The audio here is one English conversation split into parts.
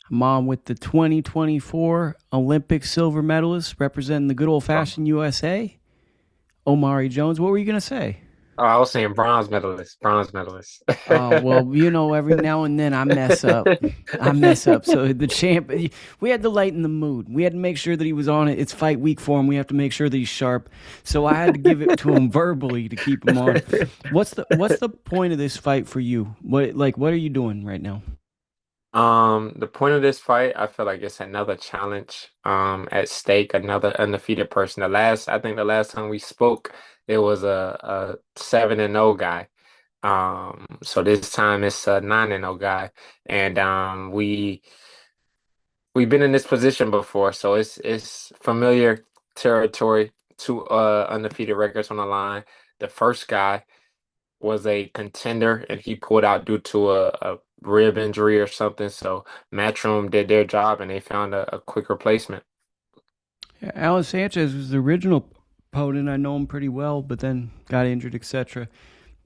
I'm on with the 2024 Olympic silver medalist representing the good old Oh, fashioned USA, Omari Jones. What were you going to say? I was saying bronze medalist, bronze medalist. Well, every now and then I mess up. I mess up. So the champ, we had to lighten the mood. We had to make sure that he was on it. It's fight week for him. We have to make sure that he's sharp. So I had to give it to him verbally to keep him on. What's the point of this fight for you? What are you doing right now? The point of this fight, I feel like it's another challenge, at stake, another undefeated person. I think the last time we spoke, it was a 7-0 guy. So this time it's a 9-0 guy, and we've been in this position before, so it's familiar territory. Two undefeated records on the line. The first guy was a contender and he pulled out due to a rib injury or something. So Matchroom did their job and they found a quick replacement. Yeah, Alan Sanchez was the original opponent. I know him pretty well, but then got injured, etc.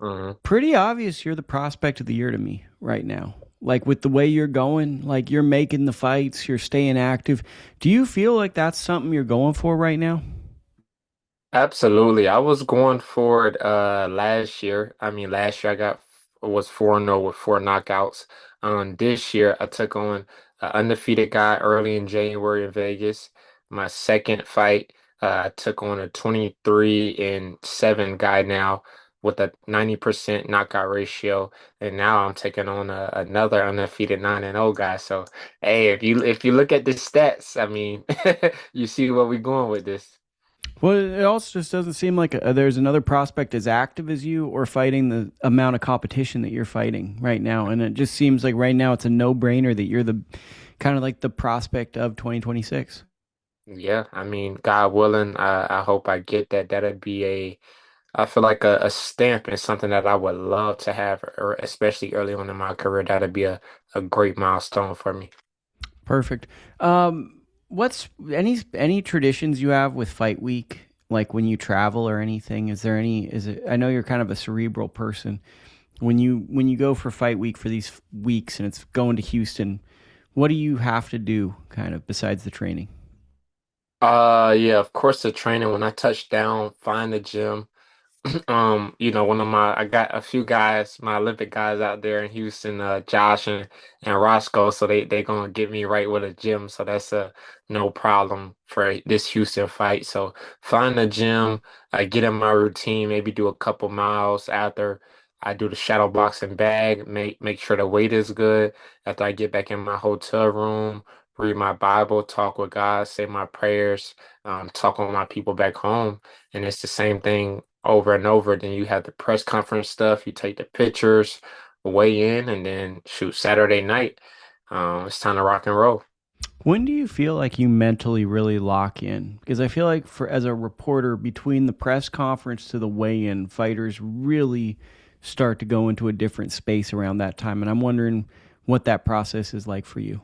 Hmm. Pretty obvious you're the prospect of the year to me right now. Like with the way you're going, like you're making the fights, you're staying active. Do you feel like that's something you're going for right now? Absolutely. I was going for it last year. I mean, last year was 4-0 with four knockouts. This year I took on an undefeated guy early in January in Vegas. My second fight, I took on a 23-7 guy now with a 90% knockout ratio. And now I'm taking on another undefeated 9-0 guy. So hey, if you look at the stats, I mean, you see where we're going with this. Well, it also just doesn't seem like there's another prospect as active as you or fighting the amount of competition that you're fighting right now. And it just seems like right now it's a no brainer that you're the kind of like the prospect of 2026. Yeah, I mean, God willing, I hope I get that. I feel like a stamp and something that I would love to have, or especially early on in my career. That'd be a great milestone for me. Perfect. What's any traditions you have with fight week? Like when you travel or anything? Is there any? Is it? I know you're kind of a cerebral person. When you go for fight week for these weeks and it's going to Houston, what do you have to do kind of besides the training? Yeah, of course, the training when I touch down, find the gym. I got a few guys, my Olympic guys out there in Houston, Josh and Roscoe, so they gonna get me right with a gym, so that's a no problem for this Houston fight. So find a gym, get in my routine, maybe do a couple miles after I do the shadow boxing bag, make sure the weight is good. After I get back in my hotel room, read my Bible, talk with God, say my prayers, talk with my people back home, and it's the same thing over and over. Then you have the press conference stuff. You take the pictures, weigh in, and then shoot Saturday night. It's time to rock and roll. When do you feel like you mentally really lock in? Because I feel like for as a reporter, between the press conference to the weigh-in, fighters really start to go into a different space around that time, and I'm wondering what that process is like for you.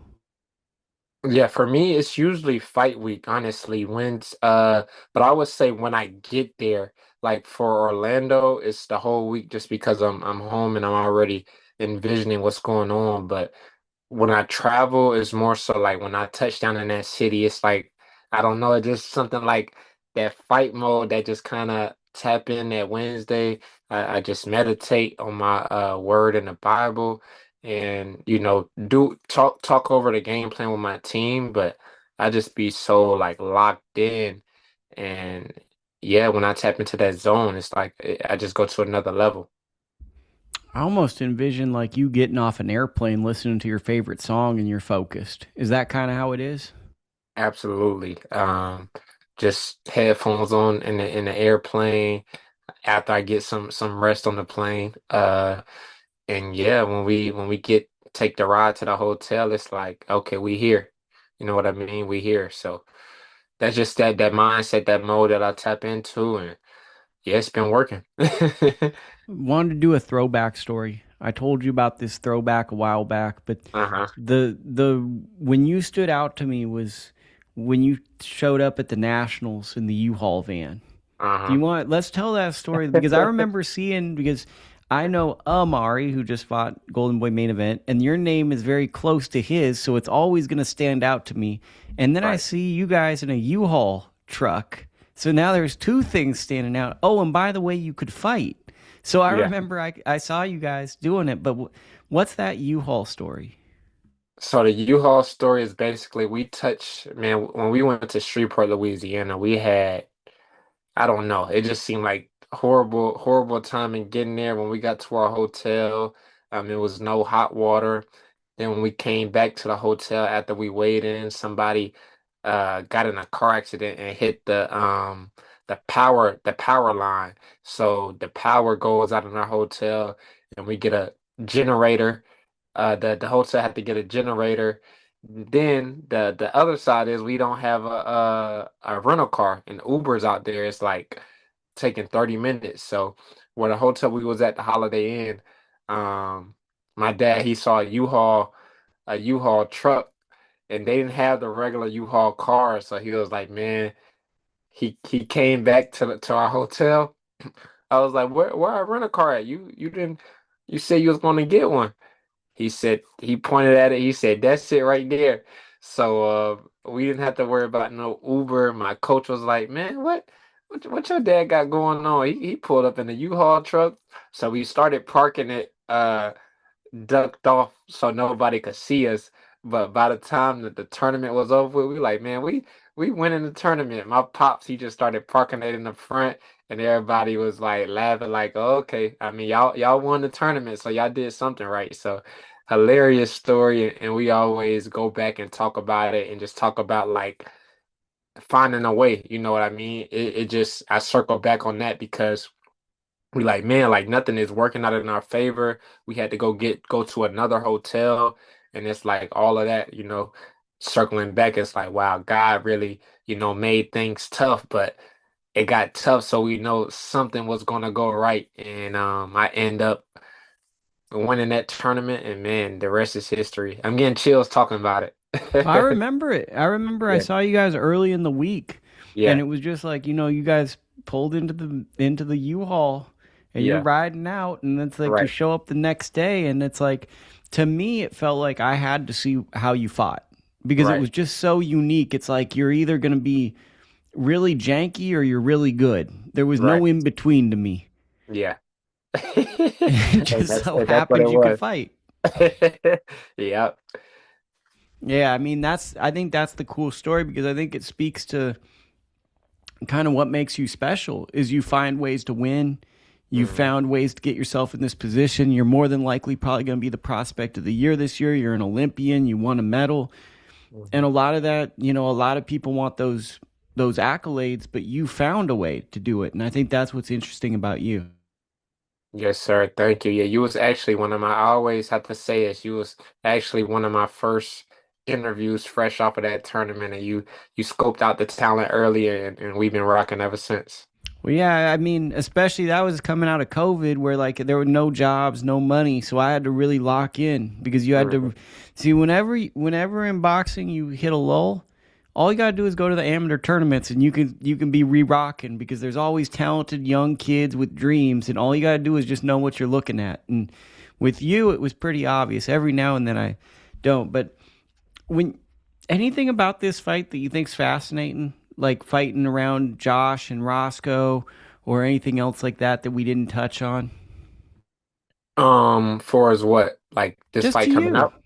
Yeah, for me, it's usually fight week, honestly. But I would say when I get there, like for Orlando, it's the whole week just because I'm home and I'm already envisioning what's going on. But when I travel, it's more so like when I touch down in that city, it's like I don't know, it's just something like that fight mode that just kind of tap in that Wednesday. I just meditate on my word in the Bible and do talk over the game plan with my team, but I just be so like locked in and yeah, when I tap into that zone, it's like I just go to another level. I almost envision like you getting off an airplane, listening to your favorite song, and you're focused. Is that kind of how it is? Absolutely. Just headphones on in the airplane after I get some rest on the plane. And yeah, when we get take the ride to the hotel, it's like, okay, we here. You know what I mean? We here. So that's just that mindset, that mode that I tap into, and yeah, it's been working. Wanted to do a throwback story. I told you about this throwback a while back, but Uh-huh. the when you stood out to me was when you showed up at the Nationals in the U-Haul van. Do Uh-huh. you want? Let's tell that story because I remember seeing because I know Omari, who just fought Golden Boy main event, and your name is very close to his, so it's always going to stand out to me. And then I Right. see you guys in a U-Haul truck. So now there's two things standing out. Oh, and by the way, you could fight. So I Yeah. remember I saw you guys doing it, but what's that U-Haul story? So the U-Haul story is basically we touched, man, when we went to Shreveport, Louisiana, we had I don't know. It just seemed like horrible, horrible timing getting there when we got to our hotel. It was no hot water. Then when we came back to the hotel after we weighed in, somebody got in a car accident and hit the power line. So the power goes out in our hotel and we get a generator. The hotel had to get a generator. Then the other side is we don't have a rental car and Uber's out there. It's like taking 30 minutes. So where the hotel we was at, the Holiday Inn, my dad he saw a U-Haul truck and they didn't have the regular U-Haul car. So he was like, man, he came back to our hotel. I was like, where I rent a car at? You didn't you said you was gonna get one. He said he pointed at it. He said, "That's it right there." So we didn't have to worry about no Uber. My coach was like, "Man, what your dad got going on?" He pulled up in the U-Haul truck. So we started parking it ducked off so nobody could see us. But by the time that the tournament was over, we like, man, we went in the tournament. My pops, he just started parking it in the front, and everybody was like laughing, like, oh, okay. I mean, y'all won the tournament, so y'all did something right. So hilarious story, and we always go back and talk about it and just talk about like finding a way. You know what I mean? It just I circle back on that because we like, man, like nothing is working out in our favor. We had to go to another hotel, and it's like all of that, circling back, it's like, wow, God really, made things tough, but it got tough, so we know something was gonna go right. And I end up winning that tournament, and man, the rest is history. I'm getting chills talking about I it. remember it. I remember I Yeah, saw you guys early in the week, and yeah, it was just like, you guys pulled into the U-Haul and you're yeah, riding out, and it's like you right, show up the next day, and it's like, to me it felt like I had to see how you fought because it right, was just so unique. It's like you're either going to be really janky or you're really good. There was right. no in between to me. Yeah. It And just that's so and that's what it happens you could was. fight. Yep. Yeah, I mean I think that's the cool story because I think it speaks to kind of what makes you special is you find ways to win. You Hmm. found ways to get yourself in this position. You're more than likely probably going to be the prospect of the year this year. You're an Olympian. You won a medal, and Hmm. a lot of that, a lot of people want those accolades, but you found a way to do it, and I think that's what's interesting about you. Yes, sir. Thank you. Yeah, you was actually one of my, I always have to say this, you was actually one of my first interviews fresh off of that tournament, and you scoped out the talent earlier, and we've been rocking ever since. Well, yeah, I mean, especially that was coming out of COVID where like there were no jobs, no money, so I had to really lock in because you had Hmm. to see whenever in boxing you hit a lull, all you got to do is go to the amateur tournaments and you can be re-rocking because there's always talented young kids with dreams and all you got to do is just know what you're looking at. And with you it was pretty obvious. Every now and then I don't, but when anything about this fight that you think's fascinating, like fighting around Josh and Roscoe, or anything else like that we didn't touch on? For as what? Like this Just to fight coming you, up?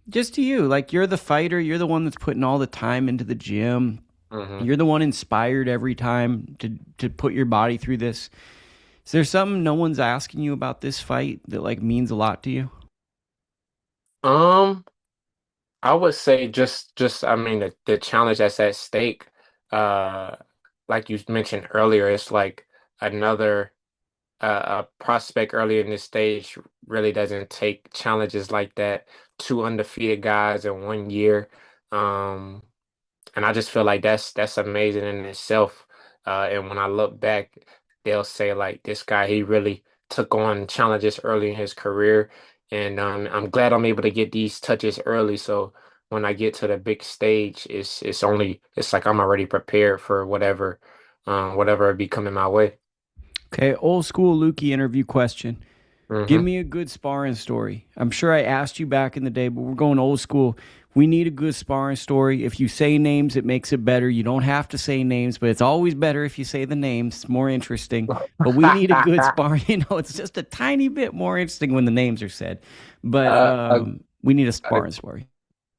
just to you. Like you're the fighter, you're the one that's putting all the time into the gym. Hmm. You're the one inspired every time to put your body through this. Is there something no one's asking you about this fight that like means a lot to you? Um, I would say just I mean the challenge that's at stake, uh, like you mentioned earlier, it's like another a prospect early in this stage really doesn't take challenges like that. Two undefeated guys in 1 year. Um, and I just feel like that's amazing in itself. And when I look back, they'll say like this guy, he really took on challenges early in his career, and I'm glad I'm able to get these touches early. So when I get to the big stage, it's like I'm already prepared for whatever be coming my way. Okay, old school Lukie interview question. Give Hmm. me a good sparring story. I'm sure I asked you back in the day, but we're going old school. We need a good sparring story. If you say names, it makes it better. You don't have to say names, but it's always better if you say the names. It's more interesting. But we need a good sparring. It's just a tiny bit more interesting when the names are said. But Uh, a, we need a a sparring story.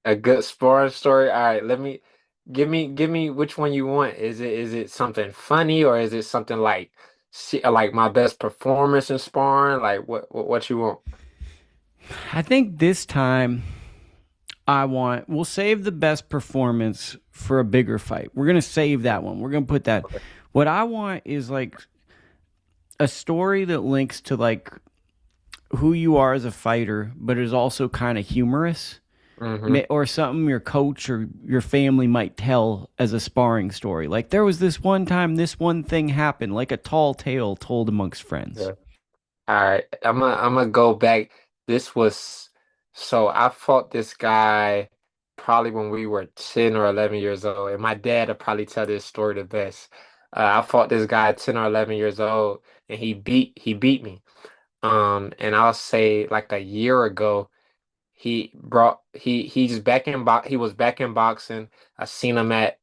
a good sparring story. All right, let me give me which one you want. Is it something funny or is it something like like my best performance in sparring? Like what you want? I think this time we'll save the best performance for a bigger fight. We're going to save that one. We're going to put that. What I want is like a story that links to like who you are as a fighter, but is also kind of humorous, Hmm. or something your coach or your family might tell as a sparring story. Like there was this one time, this one thing happened, like a tall tale told amongst friends. Yeah. All right, I'm gonna go back. This was so I fought this guy probably when we were 10 or 11 years old, and my dad will probably tell this story the best. I fought this guy at 10 or 11 years old, and he beat me. And I'll say like a year ago. He was back in boxing. I seen him at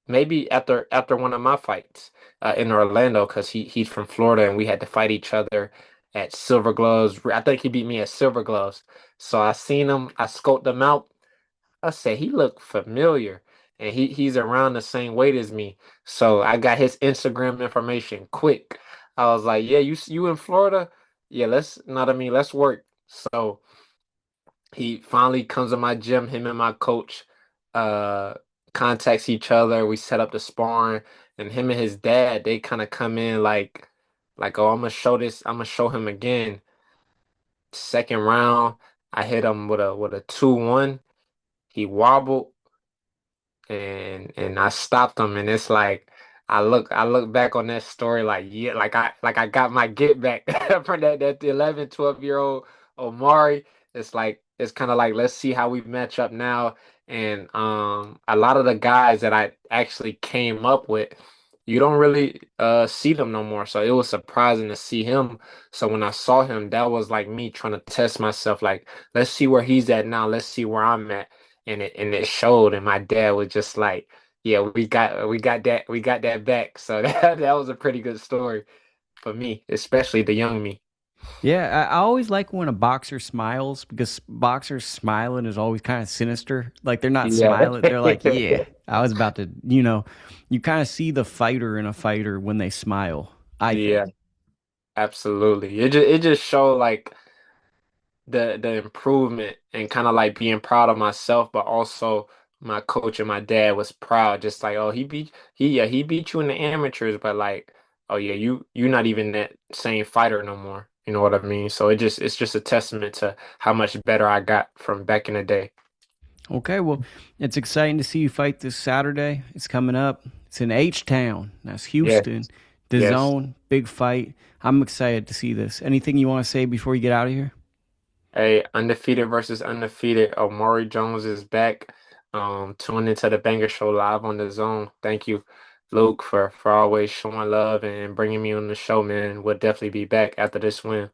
maybe after one of my fights in Orlando because he's from Florida and we had to fight each other at Silver Gloves. I think he beat me at Silver Gloves. So I seen him, I scoped him out. I said he looked familiar and he's around the same weight as me. So I got his Instagram information quick. I was like, "Yeah, you in Florida? Yeah, let's not I mean, let's work." So he finally comes to my gym, him and my coach uh contacts each other. We set up the sparring and him and his dad, they kind of come in like, oh, I'm gonna show him again. Second round, I hit him with a 2-1. He wobbled and I stopped him and it's like I look back on that story like yeah like I got my get back from that 11, 12-year old Omari. It's like it's kind of like let's see how we match up now. And a lot of the guys that I actually came up with, you don't really see them no more, so it was surprising to see him. So when I saw him, that was like me trying to test myself, like let's see where he's at now, let's see where I'm at. And it showed, and my dad was just like, "Yeah, we got that back." So that was a pretty good story for me, especially the young me. Yeah, I always like when a boxer smiles because boxers smiling is always kind of sinister. Like they're not Yeah, smiling, they're like, yeah, I was about to, you kind of see the fighter in a fighter when they smile, I yeah, think. absolutely. It just showed like the improvement and kind of like being proud of myself, but also my coach and my dad was proud, just like, oh, he beat you in the amateurs, but like, oh yeah, you're not even that same fighter no more. You know what I mean? So it's just a testament to how much better I got from back in the day. Okay, well, it's exciting to see you fight this Saturday. It's coming up. It's in H Town. That's Yes, Houston. The yes. Zone, big fight. I'm excited to see this. Anything you want to say before you get out of here? Hey, undefeated versus undefeated. Omari Jones is back. Tune into the Banger Show live on the Zone. Thank you, Luke, for always showing love and bringing me on the show, man. We'll definitely be back after this win.